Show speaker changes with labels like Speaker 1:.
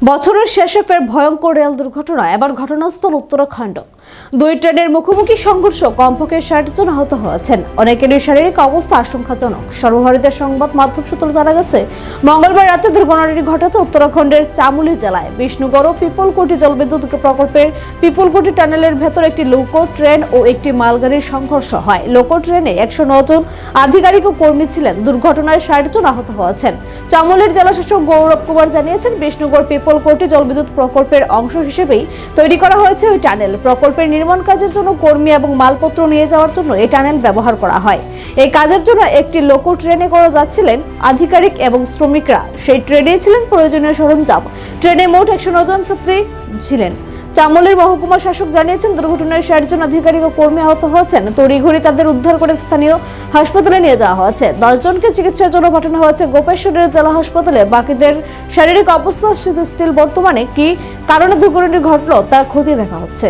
Speaker 1: বছরের শেষে ফের ভয়ঙ্কর রেল দুর্ঘটনা। এবার ঘটনাস্থল উত্তরাখণ্ড। দুই ট্রেনের মুখোমুখি সংঘর্ষ, কমপক্ষে 60 জন আহত হয়েছেন। অনেকেরই শারীরিক অবস্থা আশঙ্কাজনক। সর্বভারতীয় সংবাদ মাধ্যম সূত্রে জানা গেছে, মঙ্গলবার রাতে দুর্ঘটনাটি ঘটেছে উত্তরাখণ্ডের চামোলি জেলায় বিষ্ণুগড় ও পিপলকোটি জলবিদ্যুৎ প্রকল্পের পিপলকোটি টানেলের ভেতর একটি লোকো ট্রেন ও একটি মালগাড়ির সংঘর্ষ হয়। লোকো ট্রেনে 109 জন আধিকারিক ও কর্মী ছিলেন। দুর্ঘটনায় 60 জন আহত হয়েছেন। চামোলির জেলাশাসক গৌরব কুমার জানিয়েছেন, বিষ্ণুগড় পিপলকোটি জলবিদ্যুৎ প্রকল্পের অংশ হিসেবেই তৈরি করা হয়েছে ওই টানেল। প্রকল্পের নির্মাণ কাজের জন্য কর্মী এবং মালপত্র নিয়ে যাওয়ার জন্য এই টানেল ব্যবহার করা হয়। এই কাজের জন্য একটি লোকো ট্রেনে করে যাচ্ছিলেন আধিকারিক এবং শ্রমিকরা। সেই ট্রেনে ছিলেন প্রয়োজনীয় সরঞ্জাম। ট্রেনে মোট 109 জন যাত্রী ছিলেন। চামোলির মহকুমা শাসক জানিয়েছেন, দুর্ঘটনায় 60 জন আধিকারিক ও কর্মী আহত হয়েছেন। তড়িঘড়ি তাদের উদ্ধার করে স্থানীয় হাসপাতালে নিয়ে যাওয়া হয়েছে। 10 জনকে চিকিৎসার জন্য পাঠানো হয়েছে গোপেশ্বরের জেলা হাসপাতালে। বাকিদের শারীরিক অবস্থা স্থিতিশীল। বর্তমানে কি কারণে দুর্ঘটনাটি ঘটলো তা খতিয়ে দেখা হচ্ছে।